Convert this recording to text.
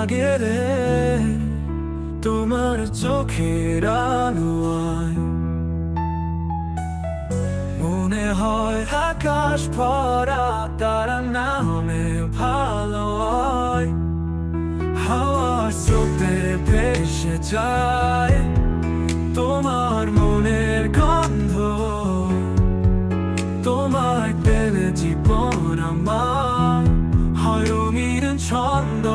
লাগে রে তোমার চোখের আলোয়। মনে হয় আকাশ ভরা তারা নামে ভালো হয়। হাওয়ার স্রোতে ভেসে যায় তোমার মনের গন্ধ। তোমায় পেলে জীবন আমার হয় রঙিন ছন্দ।